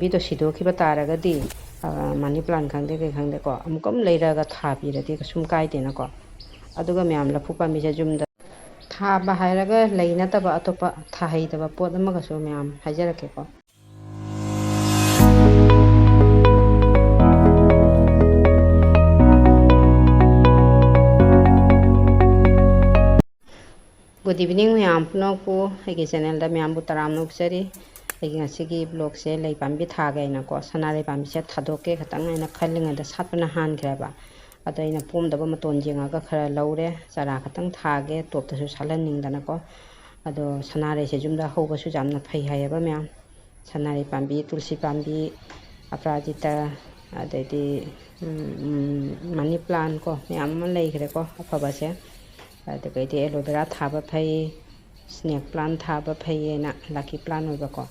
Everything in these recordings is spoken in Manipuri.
ꯕꯤꯗꯣ ꯁꯤꯗꯣꯛꯈꯤꯕ ꯇꯥꯔꯒꯗꯤ ꯃꯅꯤ ꯄ꯭ꯂꯥꯟ ꯈꯪꯗꯦ ꯀꯩ ꯈꯪꯗꯦꯀꯣ ꯑꯃꯨꯛꯀ ꯂꯩꯔꯒ ꯊꯥꯕꯤꯔꯗꯤ ꯀꯩꯁꯨꯝ ꯀꯥꯏꯗꯦꯅꯀꯣ ꯑꯗꯨꯒ ꯃꯌꯥꯝ ꯂꯐꯨ ꯄꯥꯝꯕꯤꯁꯦ ꯌꯨꯝꯗ ꯊꯥꯕ ꯍꯥꯏꯔꯒ ꯂꯩ ꯅꯠꯇꯕ ꯑꯇꯣꯞꯄ ꯊꯥꯍꯩꯗꯕ ꯄꯣꯠ ꯑꯃꯒꯁꯨ ꯃꯌꯥꯝ ꯍꯥꯏꯖꯔꯛꯀꯦꯀꯣ ꯒꯨꯗ ꯏꯚꯤꯅꯤꯡ ꯃꯌꯥꯝ ꯄꯨꯝꯅꯃꯛꯄꯨ ꯑꯩꯒꯤ ꯆꯦꯅꯦꯜꯗ ꯃꯌꯥꯝꯕꯨ ꯇꯔꯥꯝꯅ ꯑꯣꯛꯆꯔꯤ ꯑꯩꯒꯤ ꯉꯁꯤꯒꯤ ꯕ꯭ꯂꯣꯒꯁꯦ ꯂꯩ ꯄꯥꯝꯕꯤ ꯊꯥꯒꯦꯅꯀꯣ ꯁꯅꯥꯔꯩ ꯄꯥꯝꯕꯤꯁꯦ ꯊꯥꯗꯣꯛꯀꯦ ꯈꯇꯪ ꯑꯩꯅ ꯈꯜꯂꯤꯉꯩꯗ ꯁꯥꯠꯄꯅ ꯍꯥꯟꯈ꯭ꯔꯦꯕ ꯑꯗꯣ ꯑꯩꯅ ꯄꯣꯝꯗꯕ ꯃꯇꯣꯟ ꯌꯦꯡꯉꯒ ꯈꯔ ꯂꯧꯔꯦ ꯆꯔꯥ ꯈꯇꯪ ꯊꯥꯒꯦ ꯇꯣꯞꯇꯁꯨ ꯁꯥꯠꯍꯟꯅꯤꯡꯗꯅꯀꯣ ꯑꯗꯣ ꯁꯅꯥꯔꯩꯁꯦ ꯌꯨꯝꯗ ꯍꯧꯕꯁꯨ ꯌꯥꯝꯅ ꯐꯩ ꯍꯥꯏꯌꯦꯕ ꯃꯌꯥꯝ ꯁꯅꯥꯔꯩ ꯄꯥꯝꯕꯤ ꯇꯨꯜꯁꯤ ꯄꯥꯝꯕꯤ ꯑꯄꯔꯥꯖꯤꯇꯥ ꯑꯗꯩꯗꯤ ꯃꯅꯤ ꯄ꯭ꯂꯥꯟ ꯀꯣ ꯃꯌꯥꯝ ꯑꯃ ꯂꯩꯈ꯭ꯔꯦꯀꯣ ꯑꯐꯕꯁꯦ ꯑꯗꯨꯒꯩꯗꯤ ꯑꯦꯂꯣꯚꯦꯔꯥ ꯊꯥꯕ ꯐꯩ ꯁ꯭ꯅꯦꯛ ꯄ꯭ꯂꯥꯟ ꯊꯥꯕ ꯐꯩꯌꯦꯅ ꯂꯛꯀꯤ ꯄ꯭ꯂꯥꯟ ꯑꯣꯏꯕꯀꯣ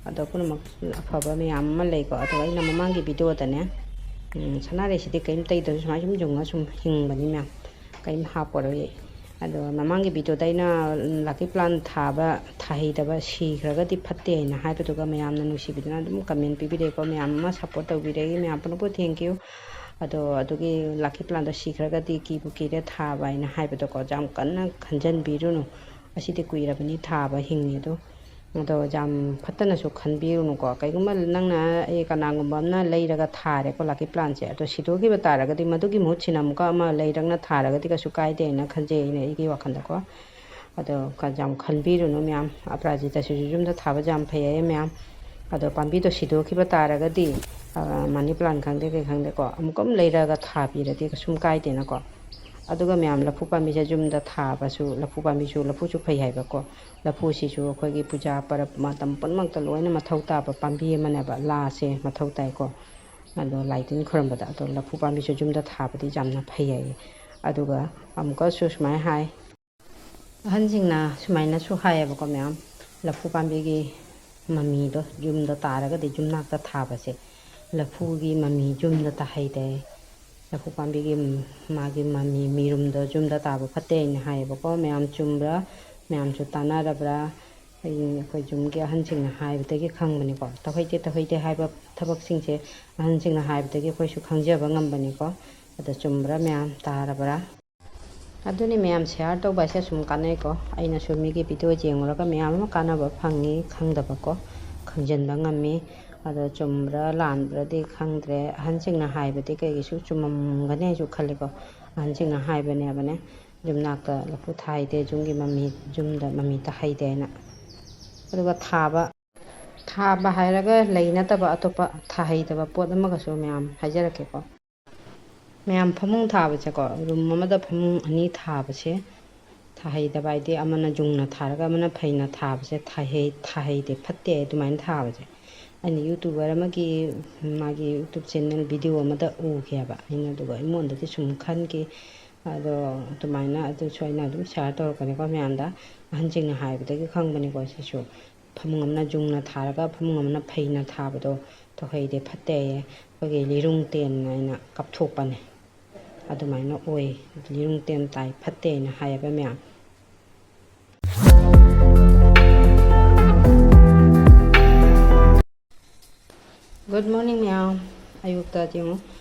ꯑꯗꯣ ꯄꯨꯝꯅꯃꯛ ꯑꯐꯕ ꯃꯌꯥꯝ ꯑꯃ ꯂꯩꯀꯣ ꯑꯗꯨꯒ ꯑꯩꯅ ꯃꯃꯥꯡꯒꯤ ꯚꯤꯗꯤꯑꯣꯗꯅꯦ ꯁꯅꯥꯔꯩꯁꯤꯗꯤ ꯀꯔꯤꯝ ꯇꯩꯗ꯭ꯔꯁꯨ ꯁꯨꯃꯥꯏꯅ ꯁꯨꯝ ꯌꯨꯡꯉ ꯁꯨꯝ ꯍꯤꯡꯕꯅꯤ ꯃꯌꯥꯝ ꯀꯔꯤꯝ ꯍꯥꯞꯄꯔꯣꯏ ꯑꯗꯣ ꯃꯃꯥꯡꯒꯤ ꯚꯤꯗꯤꯑꯣꯗ ꯑꯩꯅ ꯂꯛꯀꯤ ꯄ꯭ꯂꯥꯟ ꯊꯥꯕ ꯊꯥꯍꯩꯗꯕ ꯁꯤꯈ꯭ꯔꯒꯗꯤ ꯐꯠꯇꯦ ꯍꯥꯏꯅ ꯍꯥꯏꯕꯗꯨꯒ ꯃꯌꯥꯝꯅ ꯅꯨꯡꯁꯤꯕꯤꯗꯨꯅ ꯑꯗꯨꯝ ꯀꯃꯦꯟ ꯄꯤꯕꯤꯔꯛꯏꯀꯣ ꯃꯌꯥꯝ ꯑꯃ ꯁꯞꯄꯣꯔꯠ ꯇꯧꯕꯤꯔꯛꯏ ꯃꯌꯥꯝ ꯄꯨꯝꯅꯃꯛꯄꯨ ꯊꯦꯡꯀ꯭ꯌꯨ ꯑꯗꯣ ꯑꯗꯨꯒꯤ ꯂꯛꯀꯤ ꯄ꯭ꯂꯥꯟꯗꯣ ꯁꯤꯈ꯭ꯔꯒꯗꯤ ꯀꯤꯕꯨ ꯀꯤꯔꯦ ꯊꯥꯕ ꯍꯥꯏꯅ ꯍꯥꯏꯕꯗꯣꯀꯣ ꯌꯥꯝ ꯀꯟꯅ ꯈꯟꯖꯟꯕꯤꯔꯨꯅꯨ ꯑꯁꯤꯗꯤ ꯀꯨꯏꯔꯕꯅꯤ ꯊꯥꯕ ꯍꯤꯡꯉꯤ ꯑꯗꯣ ꯌꯥꯝ ꯐꯠꯇꯅꯁꯨ ꯈꯟꯕꯤꯔꯨꯅꯨꯀꯣ ꯀꯩꯒꯨꯝꯕ ꯅꯪꯅ ꯀꯅꯥꯒꯨꯝꯕ ꯑꯃꯅ ꯂꯩꯔꯒ ꯊꯥꯔꯦꯀꯣ ꯂꯛꯀꯤ ꯄ꯭ꯂꯥꯟꯁꯦ ꯑꯗꯣ ꯁꯤꯗꯣꯛꯈꯤꯕ ꯇꯥꯔꯒꯗꯤ ꯃꯗꯨꯒꯤ ꯃꯍꯨꯠꯁꯤꯅ ꯑꯃꯨꯛꯀ ꯑꯃ ꯂꯩꯔꯒ ꯊꯥꯔꯒꯗꯤ ꯀꯩꯁꯨ ꯀꯥꯏꯗꯦ ꯍꯥꯏꯅ ꯈꯟꯖꯩ ꯑꯩꯒꯤ ꯋꯥꯈꯜꯗꯀꯣ ꯑꯗꯣ ꯌꯥꯝ ꯈꯟꯕꯤꯔꯨꯅꯨ ꯃꯌꯥꯝ ꯑꯄꯔꯥꯖꯤꯇꯥꯁꯤꯁꯨ ꯌꯨꯝꯗ ꯊꯥꯕꯁꯦ ꯌꯥꯝ ꯐꯩ ꯃꯌꯥꯝ ꯑꯗꯣ ꯄꯥꯝꯕꯤꯗꯣ ꯁꯤꯗꯣꯛꯈꯤꯕ ꯇꯥꯔꯒꯗꯤ ꯃꯅꯤ ꯄ꯭ꯂꯥꯟ ꯈꯪꯗꯦ ꯀꯩ ꯈꯪꯗꯦꯀꯣ ꯑꯃꯨꯛꯀ ꯂꯩꯔꯒ ꯊꯥꯕꯤꯔꯗꯤ ꯀꯩꯁꯨꯝ ꯀꯥꯏꯗꯦꯅꯀꯣ ꯑꯗꯨꯒ ꯃꯌꯥꯝ ꯂꯐꯨ ꯄꯥꯝꯕꯤꯁꯦ ꯌꯨꯝꯗ ꯊꯥꯕꯁꯨ ꯂꯐꯨ ꯄꯥꯝꯕꯤꯁꯨ ꯂꯐꯨꯁꯨ ꯐꯩ ꯍꯥꯏꯕꯀꯣ ꯂꯐꯨꯁꯤꯁꯨ ꯑꯩꯈꯣꯏꯒꯤ ꯄꯨꯖꯥ ꯄꯔꯕ ꯃꯇꯝ ꯄꯨꯝꯅꯃꯛꯇ ꯂꯣꯏꯅ ꯃꯊꯧ ꯇꯥꯕ ꯄꯥꯝꯕꯤ ꯑꯃꯅꯦꯕ ꯂꯥꯁꯦ ꯃꯊꯧ ꯇꯥꯏꯀꯣ ꯑꯗꯣ ꯂꯥꯏ ꯇꯤꯟ ꯈꯨꯔꯨꯝꯕꯗ ꯑꯗꯣ ꯂꯐꯨ ꯄꯥꯝꯕꯤꯁꯨ ꯌꯨꯝꯗ ꯊꯥꯕꯗꯤ ꯌꯥꯝꯅ ꯐꯩ ꯍꯥꯏꯌꯦ ꯑꯗꯨꯒ ꯑꯃꯨꯛꯀꯁꯨ ꯁꯨꯃꯥꯏꯅ ꯍꯥꯏ ꯑꯍꯟꯁꯤꯡꯅ ꯁꯨꯃꯥꯏꯅꯁꯨ ꯍꯥꯏꯌꯦꯕꯀꯣ ꯃꯌꯥꯝ ꯂꯐꯨ ꯄꯥꯝꯕꯤꯒꯤ ꯃꯃꯤꯗꯣ ꯌꯨꯝꯗ ꯇꯥꯔꯒꯗꯤ ꯌꯨꯝꯅꯥꯛꯇ ꯊꯥꯕꯁꯦ ꯂꯐꯨꯒꯤ ꯃꯃꯤ ꯌꯨꯝꯗ ꯇꯥꯍꯩꯗꯦ ꯂꯐꯨ ꯄꯥꯝꯕꯤꯒꯤ ꯃꯥꯒꯤ ꯃꯃꯤ ꯃꯤꯔꯨꯝꯗꯣ ꯌꯨꯝꯗ ꯇꯥꯕ ꯐꯠꯇꯦ ꯍꯥꯏꯅ ꯍꯥꯏꯌꯦꯕꯀꯣ ꯃꯌꯥꯝ ꯆꯨꯝꯕ꯭ꯔꯥ ꯃꯌꯥꯝꯁꯨ ꯇꯥꯟꯅꯔꯕ꯭ꯔꯥ ꯑꯩꯈꯣꯏ ꯌꯨꯝꯒꯤ ꯑꯍꯟꯁꯤꯡꯅ ꯍꯥꯏꯕꯗꯒꯤ ꯈꯪꯕꯅꯤꯀꯣ ꯇꯧꯍꯩꯗꯦ ꯍꯥꯏꯕ ꯊꯕꯛꯁꯤꯡꯁꯦ ꯑꯍꯟꯁꯤꯡꯅ ꯍꯥꯏꯕꯗꯒꯤ ꯑꯩꯈꯣꯏꯁꯨ ꯈꯪꯖꯕ ꯉꯝꯕꯅꯤꯀꯣ ꯑꯗꯣ ꯆꯨꯝꯕ꯭ꯔꯥ ꯃꯌꯥꯝ ꯇꯥꯔꯕ꯭ꯔꯥ ꯑꯗꯨꯅꯤ ꯃꯌꯥꯝ ꯁꯦꯌꯥꯔ ꯇꯧꯕ ꯍꯥꯏꯁꯦ ꯁꯨꯝ ꯀꯥꯟꯅꯩꯀꯣ ꯑꯩꯅꯁꯨ ꯃꯤꯒꯤ ꯚꯤꯗꯤꯑꯣ ꯌꯦꯡꯉꯨꯔꯒ ꯃꯌꯥꯝ ꯑꯃ ꯀꯥꯟꯅꯕ ꯐꯪꯉꯤ ꯈꯪꯗꯕꯀꯣ ꯈꯪꯖꯤꯟꯕ ꯉꯝꯃꯤ ꯑꯗꯣ ꯆꯨꯝꯕ꯭ꯔꯥ ꯂꯥꯟꯕ꯭ꯔꯥꯗꯤ ꯈꯪꯗ꯭ꯔꯦ ꯑꯍꯟꯁꯤꯡꯅ ꯍꯥꯏꯕꯗꯤ ꯀꯩꯒꯤꯁꯨ ꯆꯨꯝꯃꯝꯒꯅꯤ ꯍꯥꯏꯁꯨ ꯈꯜꯂꯤꯀꯣ ꯑꯍꯟꯁꯤꯡꯅ ꯍꯥꯏꯕꯅꯦꯕꯅꯦ ꯌꯨꯝꯅꯥꯛꯇ ꯂꯐꯨ ꯊꯥꯍꯩꯗꯦ ꯌꯨꯝꯒꯤ ꯃꯃꯤ ꯌꯨꯝꯗ ꯃꯃꯤ ꯇꯥꯍꯩꯗꯦ ꯍꯥꯏꯅ ꯑꯗꯨꯒ ꯊꯥꯕ ꯍꯥꯏꯔꯒ ꯂꯩ ꯅꯠꯇꯕ ꯑꯇꯣꯞꯄ ꯊꯥꯍꯩꯗꯕ ꯄꯣꯠ ꯑꯃꯒꯁꯨ ꯃꯌꯥꯝ ꯍꯥꯏꯖꯔꯛꯀꯦꯀꯣ ꯃꯌꯥꯝ ꯐꯃꯨꯡ ꯊꯥꯕꯁꯦꯀꯣ ꯔꯨꯝ ꯑꯃꯗ ꯐꯃꯨꯡ ꯑꯅꯤ ꯊꯥꯕꯁꯦ ꯊꯥꯍꯩꯗꯕ ꯍꯥꯏꯗꯤ ꯑꯃꯅ ꯌꯨꯡꯅ ꯊꯥꯔꯒ ꯑꯃꯅ ꯐꯩꯅ ꯊꯥꯕꯁꯦ ꯊꯥꯍꯩꯗꯦ ꯐꯠꯇꯦ ꯑꯗꯨꯃꯥꯏꯅ ꯊꯥꯕꯁꯦ ꯑꯩꯅ ꯌꯨꯇꯨꯕꯔ ꯑꯃꯒꯤ ꯃꯥꯒꯤ ꯌꯨꯇꯨꯕ ꯆꯦꯅꯦꯜ ꯚꯤꯗꯤꯑꯣ ꯑꯃꯗ ꯎꯈꯤꯑꯕ ꯑꯩꯅ ꯑꯗꯨꯒ ꯑꯩꯉꯣꯟꯗꯗꯤ ꯁꯨꯝ ꯈꯟꯈꯤ ꯑꯗꯣ ꯑꯗꯨꯃꯥꯏꯅ ꯑꯗꯨꯁꯨ ꯑꯩꯅ ꯑꯗꯨꯝ ꯁꯦꯌꯥꯔ ꯇꯧꯔꯛꯀꯅꯤꯀꯣ ꯃꯌꯥꯝꯗ ꯑꯍꯟꯁꯤꯡꯅ ꯍꯥꯏꯕꯗꯒꯤ ꯈꯪꯕꯅꯤꯀꯣ ꯁꯤꯁꯨ ꯐꯃꯨꯡ ꯑꯃꯅ ꯌꯨꯡꯅ ꯊꯥꯔꯒ ꯐꯃꯨꯡ ꯑꯃꯅ ꯐꯩꯅ ꯊꯥꯕꯗꯣ ꯇꯧꯍꯩꯗꯦ ꯐꯠꯇꯦ ꯑꯩꯈꯣꯏꯒꯤ ꯂꯤꯔꯨꯡ ꯇꯦꯟ ꯍꯥꯏꯅ ꯀꯥꯞꯊꯣꯛꯄꯅꯦ ꯑꯗꯨꯃꯥꯏꯅ ꯑꯣꯏ ꯂꯤꯔꯨꯡ ꯇꯦꯟ ꯇꯥꯏ ꯐꯠꯇꯦ ꯍꯥꯏꯅ ꯍꯥꯏꯌꯦꯕ ꯃꯌꯥꯝ ꯒꯨꯗ ꯃꯣꯔꯅꯤꯡ ꯃꯌꯥꯝ ꯑꯌꯨꯛꯇ ꯌꯦꯡꯉꯨ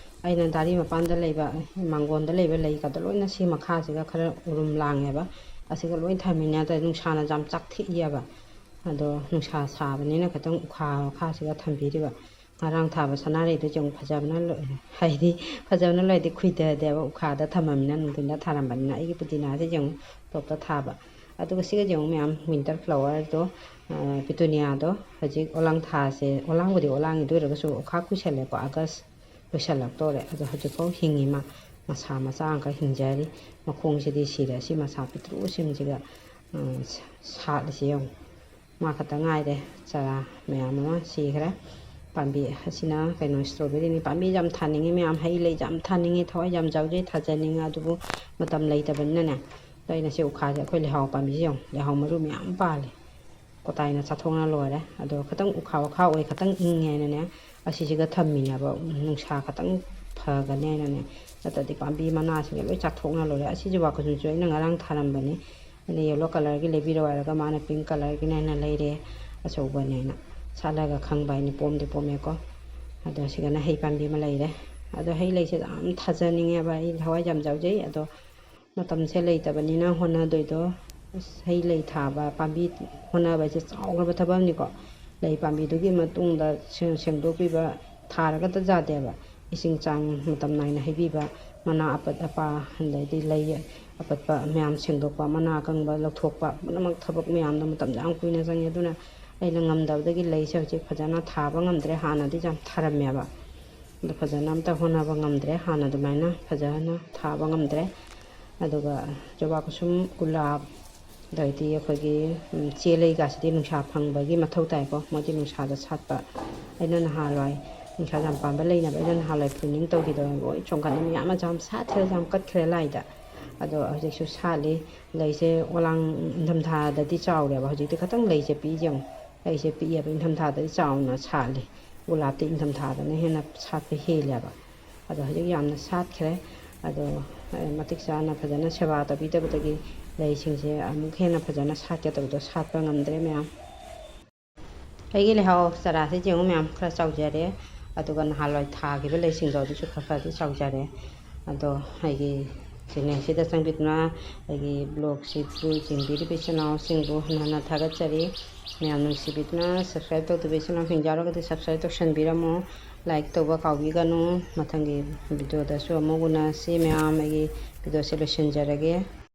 ꯑꯩꯅ ꯗꯥꯔꯤ ꯃꯄꯥꯟꯗ ꯂꯩꯕ ꯃꯥꯡꯒꯣꯟꯗ ꯂꯩꯕ ꯂꯩꯒꯗꯣ ꯂꯣꯏꯅ ꯁꯤ ꯃꯈꯥꯁꯤꯒ ꯈꯔ ꯎꯔꯨꯝ ꯂꯥꯡꯉꯦꯕ ꯑꯁꯤꯒ ꯂꯣꯏ ꯊꯝꯃꯤꯅꯦ ꯑꯗ ꯅꯨꯡꯁꯥꯅ ꯌꯥꯝ ꯆꯥꯛꯊꯦꯛꯏꯑꯕ ꯑꯗꯣ ꯅꯨꯡꯁꯥ ꯁꯥꯕꯅꯤꯅ ꯈꯤꯇꯪ ꯎꯈꯥ ꯃꯈꯥꯁꯤꯒ ꯊꯝꯕꯤꯔꯤꯕ ꯉꯔꯥꯡ ꯊꯥꯕ ꯁꯅꯥꯔꯩꯗꯨ ꯌꯦꯡꯉꯨ ꯐꯖꯕꯅ ꯂꯣꯏꯔꯦ ꯍꯥꯏꯗꯤ ꯐꯖꯕꯅ ꯂꯣꯏꯔꯗꯤ ꯈꯨꯏꯊꯗꯦꯕ ꯎꯈꯥꯗ ꯊꯝꯃꯃꯤꯅ ꯅꯨꯡꯊꯤꯟꯗ ꯊꯥꯔꯝꯕꯅꯤꯅ ꯑꯩꯒꯤ ꯄꯨꯗꯤꯅꯥꯁꯦ ꯌꯦꯡꯉꯨ ꯇꯣꯞꯇ ꯊꯥꯕ ꯑꯗꯨꯒ ꯁꯤꯒ ꯌꯦꯡꯉꯨ ꯃꯌꯥꯝ ꯋꯤꯟꯇꯔ ꯐ꯭ꯂꯥꯋꯔꯗꯣ ꯄꯤꯇꯨꯅꯤꯌꯥꯗꯣ ꯍꯧꯖꯤꯛ ꯑꯣꯂꯥꯡ ꯊꯥꯁꯦ ꯑꯣꯂꯥꯡꯕꯨꯗꯤ ꯑꯣꯂꯥꯡꯉꯤ ꯑꯗꯨ ꯑꯣꯏꯔꯒꯁꯨ ꯑꯣꯈꯥ ꯀꯨꯏꯁꯜꯂꯦꯀꯣ ꯑꯥꯒꯁ ꯂꯣꯏꯁꯜꯂꯛꯇꯣꯔꯦ ꯑꯗꯣ ꯍꯧꯖꯤꯛꯐꯥꯎ ꯍꯤꯡꯉꯤ ꯃꯁꯥ ꯃꯆꯥ ꯑꯃꯈꯛ ꯍꯤꯡꯖꯔꯤ ꯃꯈꯣꯡꯁꯤꯗꯤ ꯁꯤꯔꯦ ꯁꯤ ꯃꯁꯥ ꯄꯤꯇ꯭ꯔꯨꯁꯤꯡꯁꯤꯒ ꯁꯥꯠꯂꯤꯁꯤ ꯌꯦꯡꯉꯨ ꯃꯥ ꯈꯛꯇ ꯉꯥꯏꯔꯦ ꯆꯔꯥ ꯃꯌꯥꯝ ꯑꯃ ꯁꯤꯈ꯭ꯔꯦ ꯄꯥꯝꯕꯤ ꯑꯁꯤꯅ ꯀꯩꯅꯣ ꯏꯁꯇ꯭ꯔꯣꯕꯦꯔꯤꯅꯤ ꯄꯥꯝꯕꯤ ꯌꯥꯝ ꯊꯥꯅꯤꯡꯉꯤ ꯃꯌꯥꯝ ꯍꯩ ꯂꯩ ꯌꯥꯝ ꯊꯥꯅꯤꯡꯉꯤ ꯊꯋꯥꯏ ꯌꯥꯝ ꯌꯥꯎꯖꯩ ꯊꯥꯖꯅꯤꯡꯉꯤ ꯑꯗꯨꯕꯨ ꯃꯇꯝ ꯂꯩꯇꯕꯅꯤꯅꯅꯦ ꯑꯗꯣ ꯑꯩꯅ ꯁꯤ ꯎꯈꯥꯁꯦ ꯑꯩꯈꯣꯏ ꯂꯩꯍꯥꯎ ꯄꯥꯝꯕꯤꯁꯦ ꯌꯦꯡꯉꯨ ꯂꯩꯍꯥꯎ ꯃꯔꯨ ꯃꯌꯥꯝ ꯄꯥꯜꯂꯤ ꯀꯣꯇꯥꯏꯅ ꯆꯥꯊꯣꯛꯅ ꯂꯣꯏꯔꯦ ꯑꯗꯣ ꯈꯤꯇꯪ ꯎꯈꯥ ꯑꯣꯏ ꯈꯤꯇꯪ ꯏꯪꯉꯦ ꯍꯥꯏꯅꯅꯦ ꯑꯁꯤꯁꯤꯒ ꯊꯝꯃꯤꯅꯦꯕ ꯅꯨꯡꯁꯥ ꯈꯤꯇꯪ ꯐꯒꯅꯤ ꯍꯥꯏꯅꯅꯦ ꯅꯠꯇ꯭ꯔꯗꯤ ꯄꯥꯝꯕꯤ ꯃꯅꯥꯁꯤꯡꯁꯦ ꯂꯣꯏ ꯆꯥꯊꯣꯛꯅ ꯂꯣꯏꯔꯦ ꯑꯁꯤꯁꯦ ꯋꯥꯈꯜꯁꯨ ꯑꯩꯅ ꯉꯔꯥꯡ ꯊꯥꯔꯝꯕꯅꯤ ꯑꯩꯅ ꯌꯦꯜꯂꯣ ꯀꯂꯔꯒꯤ ꯂꯩꯕꯤꯔꯣ ꯍꯥꯏꯔꯒ ꯃꯥꯅ ꯄꯤꯡ ꯀꯂꯔꯒꯤꯅ ꯍꯥꯏꯅ ꯂꯩꯔꯦ ꯑꯆꯧꯕꯅꯦꯅ ꯁꯥꯠꯂꯒ ꯈꯪꯕ ꯍꯥꯏꯅꯤ ꯄꯣꯝꯗꯤ ꯄꯣꯝꯃꯦꯀꯣ ꯑꯗꯣ ꯁꯤꯒꯅ ꯍꯩ ꯄꯥꯝꯕꯤ ꯑꯃ ꯂꯩꯔꯦ ꯑꯗꯣ ꯍꯩ ꯂꯩꯁꯦ ꯌꯥꯝ ꯊꯥꯖꯅꯤꯡꯉꯦꯕ ꯑꯩ ꯊꯋꯥꯏ ꯌꯥꯝ ꯌꯥꯎꯖꯩ ꯑꯗꯣ ꯃꯇꯝꯁꯦ ꯂꯩꯇꯕꯅꯤꯅ ꯍꯣꯠꯅꯗꯣꯏꯗꯣ ꯍꯩ ꯂꯩ ꯊꯥꯕ ꯄꯥꯝꯕꯤ ꯍꯣꯠꯅꯕ ꯍꯥꯏꯁꯦ ꯆꯥꯎꯈ꯭ꯔꯕ ꯊꯕꯛꯅꯤꯀꯣ ꯂꯩ ꯄꯥꯝꯕꯤꯗꯨꯒꯤ ꯃꯇꯨꯡꯗ ꯁꯦꯡꯗꯣꯛꯄꯤꯕ ꯊꯥꯔꯒꯇ ꯌꯥꯗꯦꯕ ꯏꯁꯤꯡ ꯆꯥꯡ ꯃꯇꯝ ꯅꯥꯏꯅ ꯍꯩꯕꯤꯕ ꯃꯅꯥ ꯑꯄꯠ ꯑꯄꯥ ꯑꯗꯩꯗꯤ ꯂꯩ ꯑꯄꯠꯄ ꯃꯌꯥꯝ ꯁꯦꯡꯗꯣꯛꯄ ꯃꯅꯥ ꯑꯀꯪꯕ ꯂꯧꯊꯣꯛꯄ ꯄꯨꯝꯅꯃꯛ ꯊꯕꯛ ꯃꯌꯥꯝꯗꯣ ꯃꯇꯝ ꯌꯥꯝ ꯀꯨꯏꯅ ꯆꯪꯉꯦ ꯑꯗꯨꯅ ꯑꯩꯅ ꯉꯝꯗꯕꯗꯒꯤ ꯂꯩꯁꯦ ꯍꯧꯖꯤꯛ ꯐꯖꯅ ꯊꯥꯕ ꯉꯝꯗ꯭ꯔꯦ ꯍꯥꯟꯅꯗꯤ ꯌꯥꯝ ꯊꯥꯔꯝꯃꯦꯕ ꯑꯗꯣ ꯐꯖꯅ ꯑꯝꯇ ꯍꯣꯠꯅꯕ ꯉꯝꯗ꯭ꯔꯦ ꯍꯥꯟꯅ ꯑꯗꯨꯃꯥꯏꯅ ꯐꯖꯅ ꯊꯥꯕ ꯉꯝꯗ꯭ꯔꯦ ꯑꯗꯨꯒ ꯖꯨꯕꯥ ꯀꯨꯁꯨꯝ ꯒꯨꯂꯥꯞ ꯑꯗꯩꯗꯤ ꯑꯩꯈꯣꯏꯒꯤ ꯆꯦꯂꯩꯒꯁꯤꯗꯤ ꯅꯨꯡꯁꯥ ꯐꯪꯕꯒꯤ ꯃꯊꯧ ꯇꯥꯏꯀꯣ ꯃꯣꯏꯗꯤ ꯅꯨꯡꯁꯥꯗ ꯁꯥꯠꯄ ꯑꯩꯅ ꯅꯍꯥꯟꯋꯥꯏ ꯅꯨꯡꯁꯥ ꯌꯥꯝ ꯄꯥꯝꯕ ꯂꯩꯅꯕ ꯑꯩꯅ ꯅꯍꯥꯟꯋꯥꯏ ꯄ꯭ꯔꯨꯅꯤꯡ ꯇꯧꯈꯤꯗꯕ ꯂꯣꯏ ꯆꯣꯡꯈꯠꯂꯝꯃꯤ ꯌꯥꯝ ꯁꯥꯠꯈ꯭ꯔꯦ ꯌꯥꯝ ꯀꯠꯈ꯭ꯔꯦ ꯂꯥꯏꯗ ꯑꯗꯣ ꯍꯧꯖꯤꯛꯁꯨ ꯁꯥꯠꯂꯤ ꯂꯩꯁꯦ ꯑꯣꯂꯥꯡ ꯏꯪꯊꯝꯊꯥꯗꯗꯤ ꯆꯥꯎꯔꯦꯕ ꯍꯧꯖꯤꯛꯇꯤ ꯈꯤꯇꯪ ꯂꯩꯁꯦ ꯄꯤꯛꯏ ꯌꯦꯡꯉꯨ ꯂꯩꯁꯦ ꯄꯤꯛꯑꯦꯕ ꯏꯪꯊꯝꯊꯥꯗꯗꯤ ꯆꯥꯎꯅ ꯁꯥꯠꯂꯤ ꯒꯨꯂꯥꯞꯇꯤ ꯏꯪꯊꯝꯊꯥꯗꯅ ꯍꯦꯟꯅ ꯁꯥꯠꯄ ꯍꯦꯜꯂꯦꯕ ꯑꯗꯣ ꯍꯧꯖꯤꯛ ꯌꯥꯝꯅ ꯁꯥꯠꯈ꯭ꯔꯦ ꯑꯗꯣ ꯃꯇꯤꯛ ꯆꯥꯅ ꯐꯖꯅ ꯁꯦꯕꯥ ꯇꯧꯕꯤꯗꯕꯗꯒꯤ ꯂꯩꯁꯤꯡꯁꯦ ꯑꯃꯨꯛ ꯍꯦꯟꯅ ꯐꯖꯅ ꯁꯥꯠꯀꯗꯕꯗꯣ ꯁꯥꯠꯄ ꯉꯝꯗ꯭ꯔꯦ ꯃꯌꯥꯝ ꯑꯩꯒꯤ ꯂꯩꯍꯥꯎ ꯆꯔꯥꯁꯦ ꯌꯦꯡꯉꯨ ꯃꯌꯥꯝ ꯈꯔ ꯆꯥꯎꯖꯔꯦ ꯑꯗꯨꯒ ꯅꯍꯥꯟꯋꯥꯏ ꯊꯥꯈꯤꯕ ꯂꯩꯁꯤꯡꯗꯣ ꯑꯗꯨꯁꯨ ꯈꯔ ꯈꯔꯗꯤ ꯆꯥꯎꯖꯔꯦ ꯑꯗꯣ ꯑꯩꯒꯤ ꯆꯦꯅꯦꯜꯁꯤꯗ ꯆꯪꯕꯤꯗꯨꯅ ꯑꯩꯒꯤ ꯕ꯭ꯂꯣꯒꯁꯤꯕꯨ ꯌꯦꯡꯕꯤꯔꯤꯕ ꯏꯆꯤꯜ ꯏꯅꯥꯎꯁꯤꯡꯕꯨ ꯍꯟꯅ ꯍꯟꯅ ꯊꯥꯒꯠꯆꯔꯤ ꯃꯌꯥꯝ ꯅꯨꯡꯁꯤꯕꯤꯗꯨꯅ ꯁꯕꯁꯀ꯭ꯔꯥꯏꯕ ꯇꯧꯗꯕ ꯏꯆꯤꯜ ꯏꯅꯥꯎꯁꯤꯡ ꯌꯥꯎꯔꯒꯗꯤ ꯁꯕꯁꯀ꯭ꯔꯥꯏꯕ ꯇꯧꯁꯟꯕꯤꯔꯝꯃꯣ ꯂꯥꯏꯛ ꯇꯧꯕ ꯀꯥꯎꯕꯤꯒꯅꯨ ꯃꯊꯪꯒꯤ ꯚꯤꯗꯤꯑꯣꯗꯁꯨ ꯑꯃꯨꯛ ꯎꯅꯁꯤ ꯃꯌꯥꯝ ꯑꯩꯒꯤ ꯚꯤꯗꯤꯑꯣꯁꯦ ꯂꯣꯏꯁꯤꯟꯖꯔꯒꯦ